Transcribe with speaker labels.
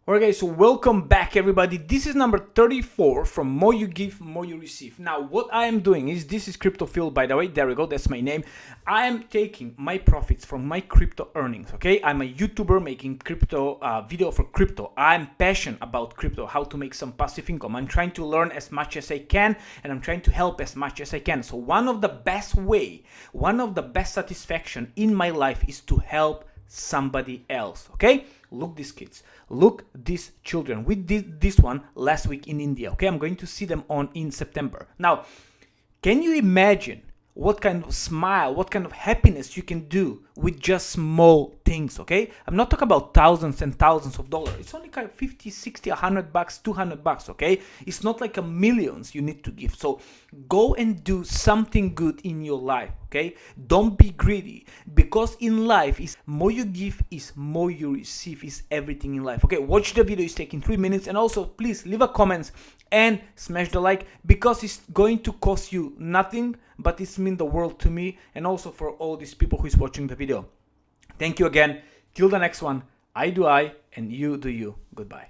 Speaker 1: Alright guys, so welcome back everybody. This is number 34 from More You Give, More You Receive. Now what I am doing is, this is Crypto Phil, by the way, there we go, that's my name. I am taking my profits from my crypto earnings, okay? I'm a YouTuber making crypto video for crypto. I'm passionate about crypto, how to make some passive income. I'm trying to learn as much as I can and I'm trying to help as much as I can. So one of the best satisfaction in my life is to help somebody else, okay? Look these kids, look these children. We did this one last week in India, okay? I'm going to see them in September. Now, can you imagine what kind of smile, what kind of happiness you can do with just small things, okay? I'm not talking about thousands and thousands of dollars. It's only kind of 50, 60, 100 bucks, 200 bucks, okay? It's not like a millions you need to give. So go and do something good in your life, okay? Don't be greedy, because in life is more you give is more you receive, is everything in life, okay? Watch the video, it's taking 3 minutes, and also please leave a comment and smash the like, because it's going to cost you nothing, but it's mean the world to me and also for all these people who is watching the video. Thank you again. Till the next one, I do I and you do you. Goodbye.